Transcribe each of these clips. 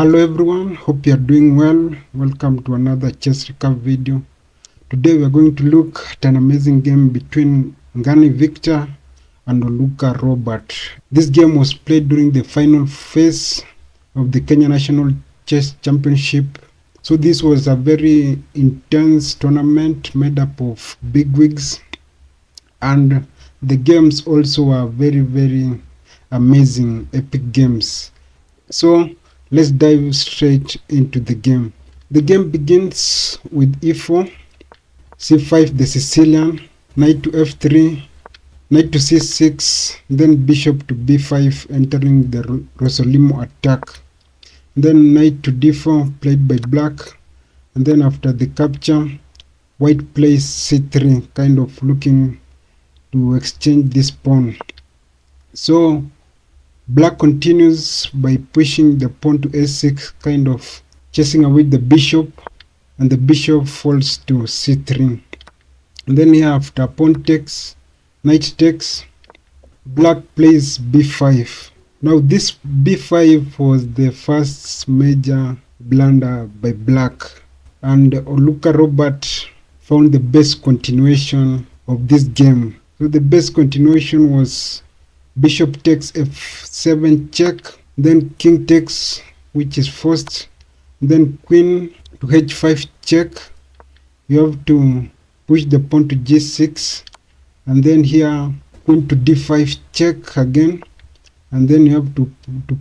Hello everyone, hope you are doing well. Welcome to another chess recap video. Today we are going to look at an amazing game between Ngani Victor and Oluka Robert. This game was played during the final phase of the Kenya National Chess Championship. So this was a very intense tournament made up of bigwigs, and the games also are very amazing, epic games. So let's dive straight into the game. The game begins with e4, c5 the Sicilian, knight to f3, knight to c6, then bishop to b5 entering the Rosolimo attack. Then knight to d4 played by black, and then after the capture, white plays c3, kind of looking to exchange this pawn. So black continues by pushing the pawn to a6, kind of chasing away the bishop, and the bishop falls to c3. And then here after pawn takes, knight takes, black plays b5. Now this b5 was the first major blunder by black, and Oluka Robert found the best continuation of this game. So the best continuation was bishop takes f7 check, then king takes, which is forced, then queen to h5 check. You have to push the pawn to g6, and then here queen to d5 check again, and then you have to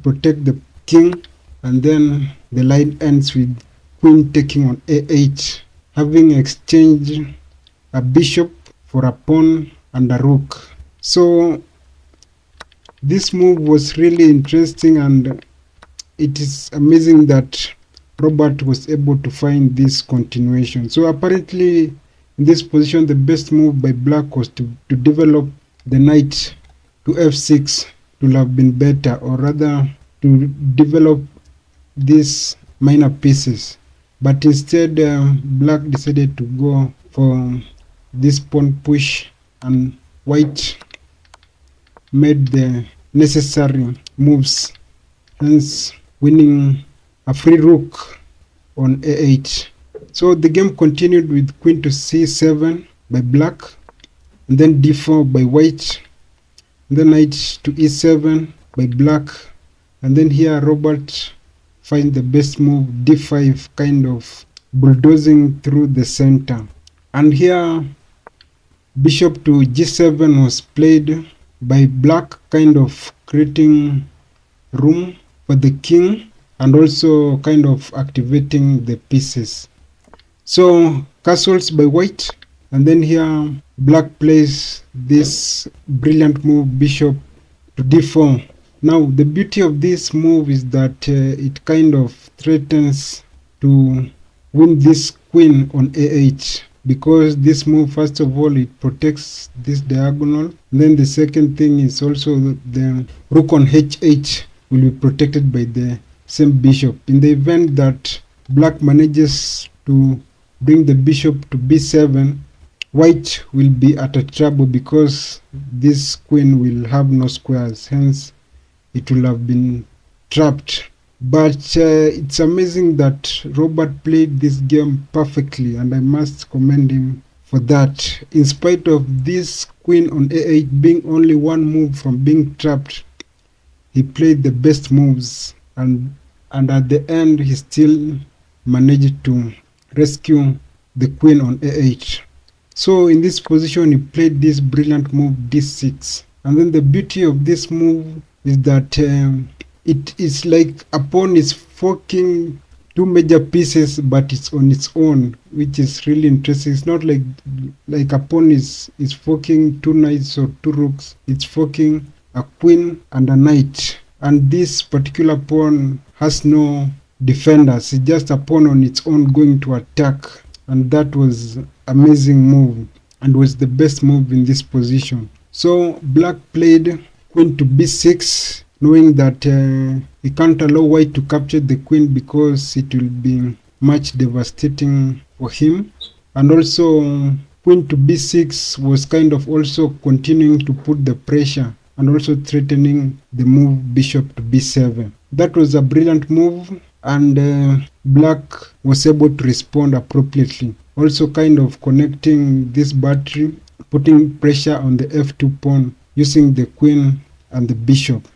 protect the king, and then the line ends with queen taking on a8, having exchanged a bishop for a pawn and a rook. So this move was really interesting, and it is amazing that Robert was able to find this continuation. So apparently in this position the best move by black was to develop the knight to f6 to have been better, or rather to develop these minor pieces. But instead black decided to go for this pawn push, and white made the necessary moves, hence winning a free rook on a8. So the game continued with queen to c7 by black, and then d4 by white, and then knight to e7 by black, and then here Robert finds the best move, d5, kind of bulldozing through the center. And here bishop to g7 was played by black, kind of creating room for the king and also kind of activating the pieces. So castles by white, and then here black plays this brilliant move, bishop to d4. Now the beauty of this move is that it kind of threatens to win this queen on a8, because this move, first of all, it protects this diagonal, and then the second thing is also the rook on h8 will be protected by the same bishop. In the event that black manages to bring the bishop to b7, white will be at a trouble, because this queen will have no squares, hence it will have been trapped. But it's amazing that Robert played this game perfectly, and I must commend him for that. In spite of this queen on a8 being only one move from being trapped, he played the best moves, and at the end he still managed to rescue the queen on a8. So in this position he played this brilliant move, d6. And then the beauty of this move is that it is like a pawn is forking two major pieces, but it's on its own, which is really interesting. It's not like a pawn is forking two knights or two rooks. It's forking a queen and a knight, and this particular pawn has no defenders. It's just a pawn on its own going to attack, and that was amazing move and was the best move in this position. So black played queen to b6, knowing that he can't allow white to capture the queen because it will be much devastating for him. And also queen to b6 was kind of also continuing to put the pressure and also threatening the move bishop to b7. That was a brilliant move, and black was able to respond appropriately, also kind of connecting this battery, putting pressure on the f2 pawn using the queen and the bishop.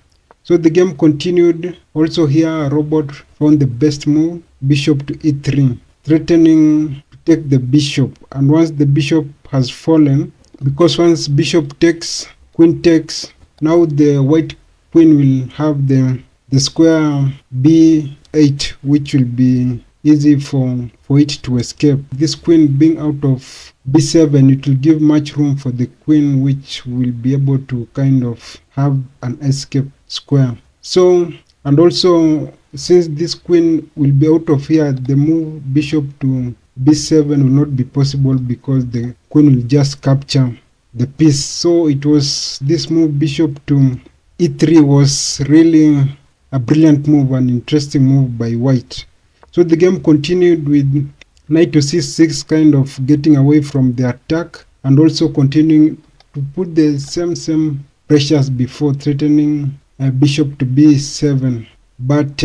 So the game continued. Also here robot found the best move, bishop to e3, threatening to take the bishop. And once the bishop has fallen, because once bishop takes, queen takes, now the white queen will have the square b8, which will be easy for it to escape. This queen being out of b7, it will give much room for the queen, which will be able to kind of have an escape square. So, and also since this queen will be out of here, the move bishop to b7 will not be possible because the queen will just capture the piece. So it was this move bishop to e3 was really a brilliant move, an interesting move by white. So the game continued with knight to c6, kind of getting away from the attack and also continuing to put the same pressures before, threatening bishop to b7. But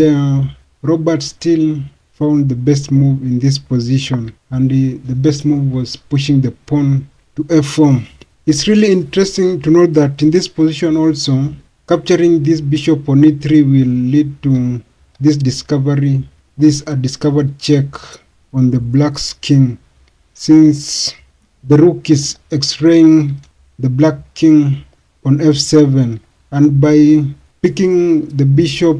Robert still found the best move in this position, and the best move was pushing the pawn to f4. It's really interesting to note that in this position also, capturing this bishop on e3 will lead to this discovery, this a discovered check on the black's king, since the rook is x-raying the black king on f7, and by picking the bishop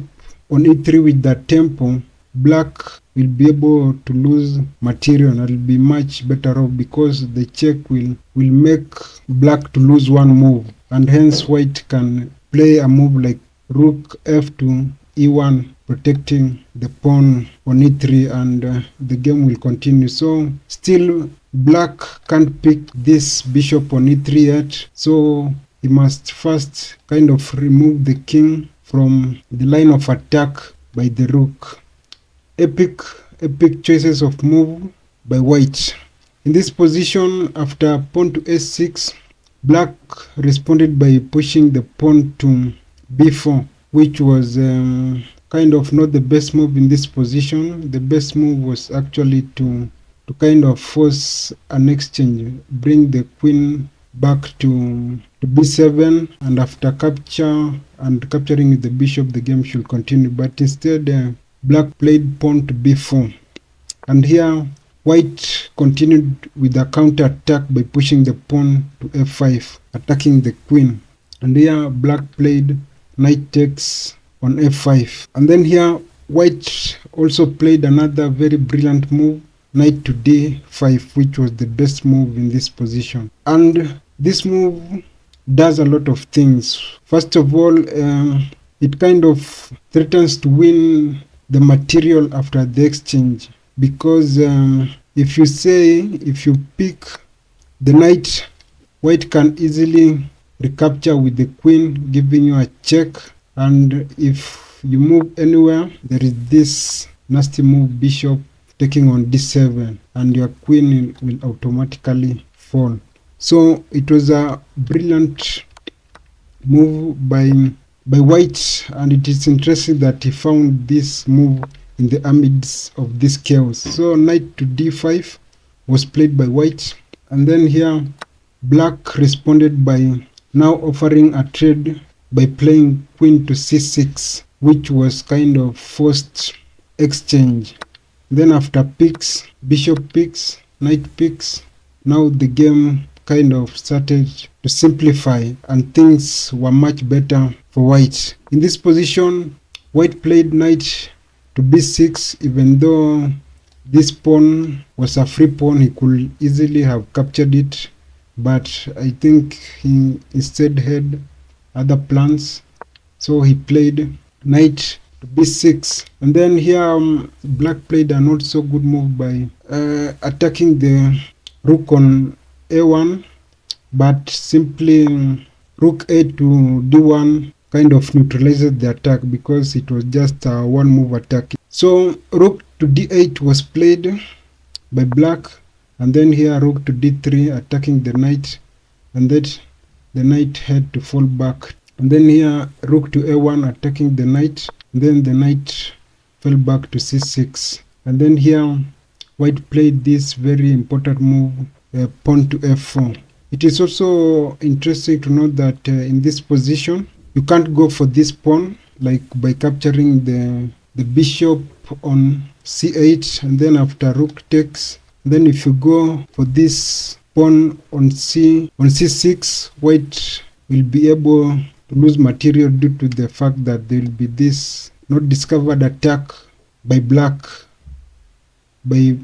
on e3 with that tempo, black will be able to lose material and will be much better off because the check will make black to lose one move, and hence white can play a move like rook f2 e1, protecting the pawn on e3, and the game will continue. So still black can't pick this bishop on e3 yet, so he must first kind of remove the king from the line of attack by the rook. Epic choices of move by white. In this position, after pawn to a6, black responded by pushing the pawn to b4, which was kind of not the best move in this position. The best move was actually to kind of force an exchange, bring the queen back to b7, and after capture and capturing the bishop, the game should continue. But instead, black played pawn to b4, and here white continued with a counter attack by pushing the pawn to f5, attacking the queen. And here black played knight takes on f5, and then here white also played another very brilliant move, knight to d5, which was the best move in this position. And this move does a lot of things. First of all, it kind of threatens to win the material after the exchange, because if you pick the knight, white can easily recapture with the queen, giving you a check, and if you move anywhere, there is this nasty move bishop taking on d7, and your queen will automatically fall. So it was a brilliant move by white, and it is interesting that he found this move in the amidst of this chaos. So knight to d5 was played by white, and then here black responded by now offering a trade by playing queen to c6, which was kind of forced exchange. Then after picks, bishop picks, knight picks, now the game kind of started to simplify and things were much better for white. In this position, white played knight to b6. Even though this pawn was a free pawn, he could easily have captured it, but I think he instead had other plans, so he played knight to b6. And then here black played a not so good move by attacking the rook on a1, but simply rook a to d1 kind of neutralizes the attack because it was just a one move attack. So rook to d8 was played by black, and then here rook to d3 attacking the knight, and that the knight had to fall back. And then here rook to a1 attacking the knight, and then the knight fell back to c6, and then here white played this very important move, pawn to f4. It is also interesting to note that in this position you can't go for this pawn like by capturing the bishop on c8, and then after rook takes, then if you go for this pawn on c6, white will be able to lose material due to the fact that there will be this not discovered attack by black by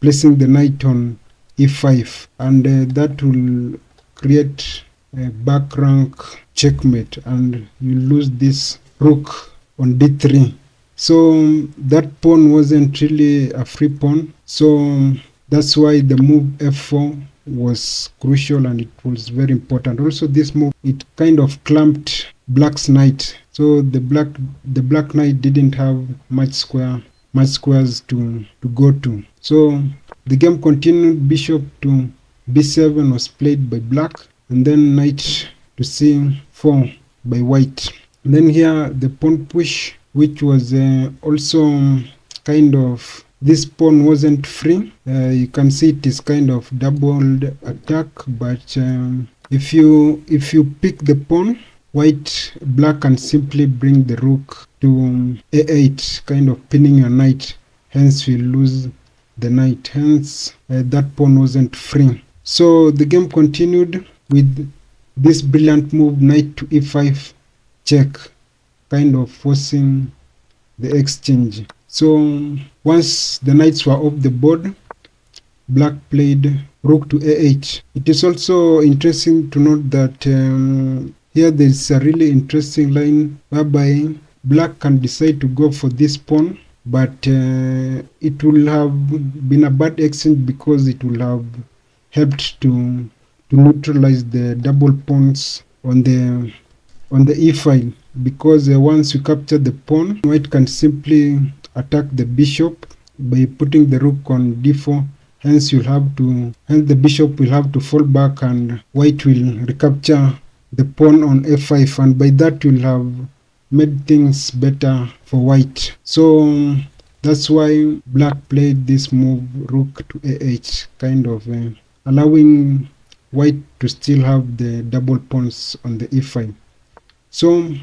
placing the knight on e5, and that will create a back rank checkmate, and you lose this rook on d3. So that pawn wasn't really a free pawn, so that's why the move f4 was crucial and it was very important. Also this move, it kind of clamped black's knight, so the black knight didn't have much squares to go to. So the game continued. Bishop to b7 was played by black, and then knight to c4 by white. And then here the pawn push, which was also kind of, this pawn wasn't free. You can see it is kind of doubled attack, but if you pick the pawn, black can simply bring the rook to a8, kind of pinning your knight, hence you lose the knight, hence that pawn wasn't free. So the game continued with this brilliant move, knight to e5 check, kind of forcing the exchange. So once the knights were off the board, black played rook to a8. It is also interesting to note that here there is a really interesting line whereby black can decide to go for this pawn, but it will have been a bad exchange because it will have helped to neutralize the double pawns on the e file, because once you capture the pawn, white can simply attack the bishop by putting the rook on d4, hence the bishop will have to fall back and white will recapture the pawn on f5, and by that will have made things better for white. So that's why black played this move, rook to a8, kind of allowing white to still have the double pawns on the e5. So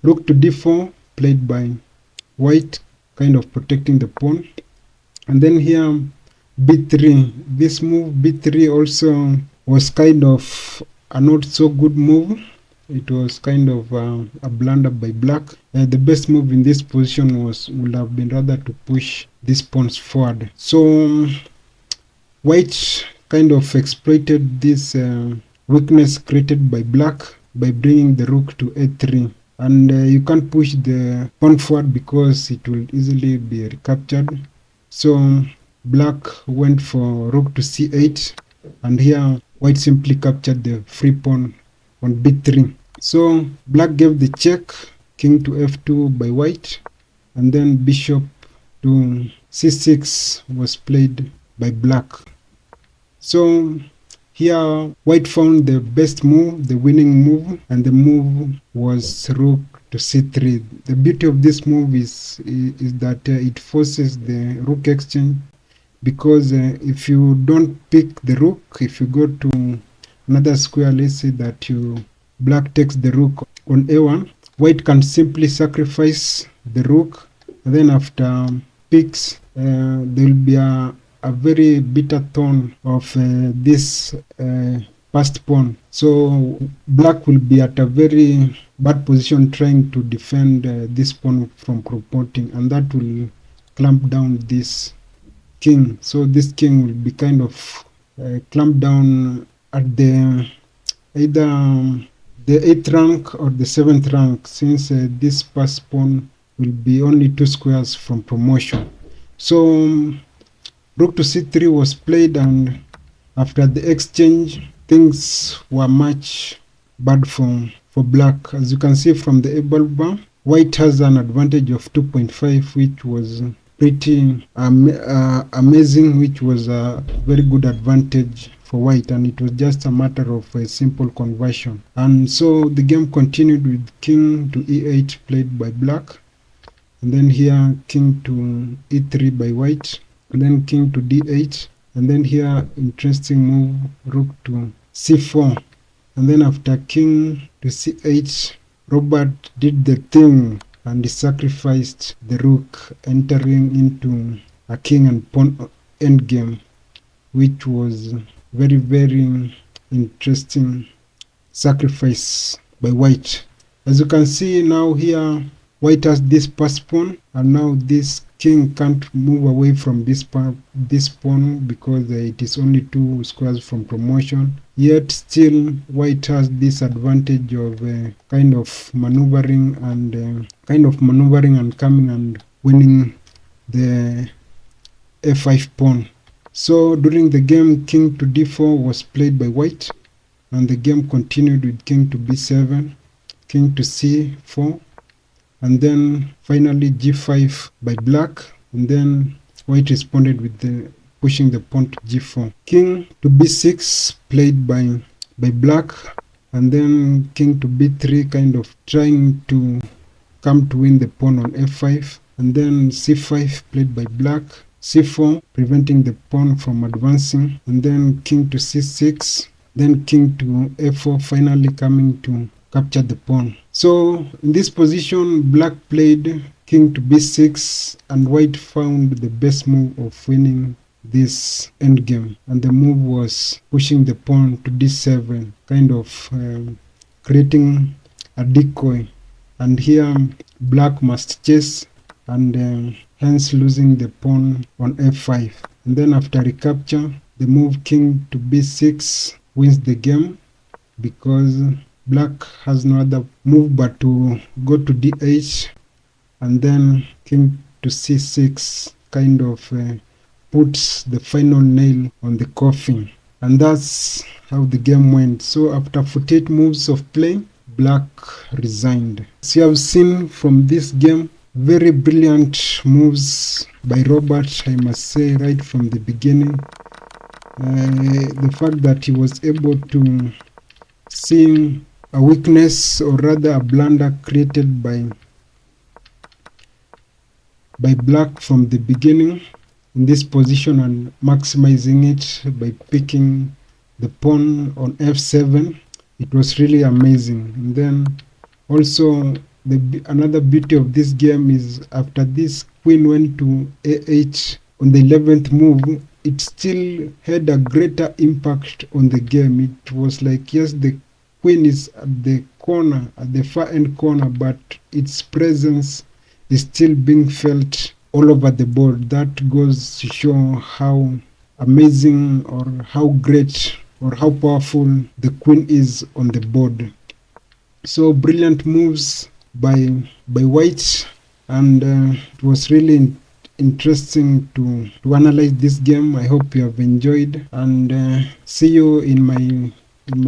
rook to d4 played by white, kind of protecting the pawn. And then here b3, this move b3 also was kind of a not so good move. It was kind of a blunder by black. The best move in this position would have been rather to push these pawns forward. So white kind of exploited this weakness created by black by bringing the rook to a3, and you can't push the pawn forward because it will easily be recaptured. So black went for rook to c8, and here white simply captured the free pawn on b3. So black gave the check, king to f2 by white, and then bishop to c6 was played by black. So here white found the best move, the winning move, and the move was rook to c3. The beauty of this move is that it forces the rook exchange, because if you don't pick the rook, if you go to another square, let's say that black takes the rook on a1, white can simply sacrifice the rook, and then after picks there will be a very bitter thorn of this passed pawn. So black will be at a very bad position trying to defend this pawn from promoting, and that will clamp down this king. So this king will be kind of clamped down at either the 8th rank or the 7th rank, since this passed pawn will be only 2 squares from promotion. So rook to c3 was played, and after the exchange things were much bad for black. As you can see from the able bar, white has an advantage of 2.5, which was pretty amazing, which was a very good advantage for white, and it was just a matter of a simple conversion. And so the game continued with king to e8 played by black, and then here king to e3 by white, and then king to d8, and then here interesting move, rook to c4, and then after king to c8, Robert did the thing and he sacrificed the rook, entering into a king and pawn endgame, which was very interesting sacrifice by white. As you can see now here, white has this pass pawn, and now this king can't move away from this pawn because it is only 2 squares from promotion. Yet still white has this advantage of kind of maneuvering and coming and winning the f5 pawn. So during the game, king to d4 was played by white, and the game continued with king to b7, king to c4, and then finally g5 by black, and then white responded with the pushing the pawn to g4. King to b6 played by black, and then king to b3, kind of trying to come to win the pawn on f5, and then c5 played by black, c4 preventing the pawn from advancing, and then king to c6, then king to f4, finally coming to capture the pawn. So in this position, black played king to b6, and white found the best move of winning this endgame, and the move was pushing the pawn to d7, kind of creating a decoy, and here black must chase, and hence losing the pawn on f5. And then after recapture, the move king to b6 wins the game, because black has no other move but to go to d8, and then king to c6 kind of puts the final nail on the coffin. And that's how the game went. So after 48 moves of play, black resigned. As you have seen from this game, very brilliant moves by Robert, I must say, right from the beginning. The fact that he was able to see a weakness, or rather a blunder created by black from the beginning in this position, and maximizing it by picking the pawn on f7, it was really amazing. And then also another beauty of this game is after this queen went to a8 on the 11th move, it still had a greater impact on the game. It was like, yes, the queen is at the corner, at the far end corner, but its presence is still being felt all over the board. That goes to show how amazing, or how great, or how powerful the queen is on the board. So brilliant moves by white, and it was really interesting to analyze this game. I hope you have enjoyed, and see you in my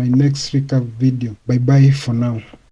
next recap video. Bye bye for now.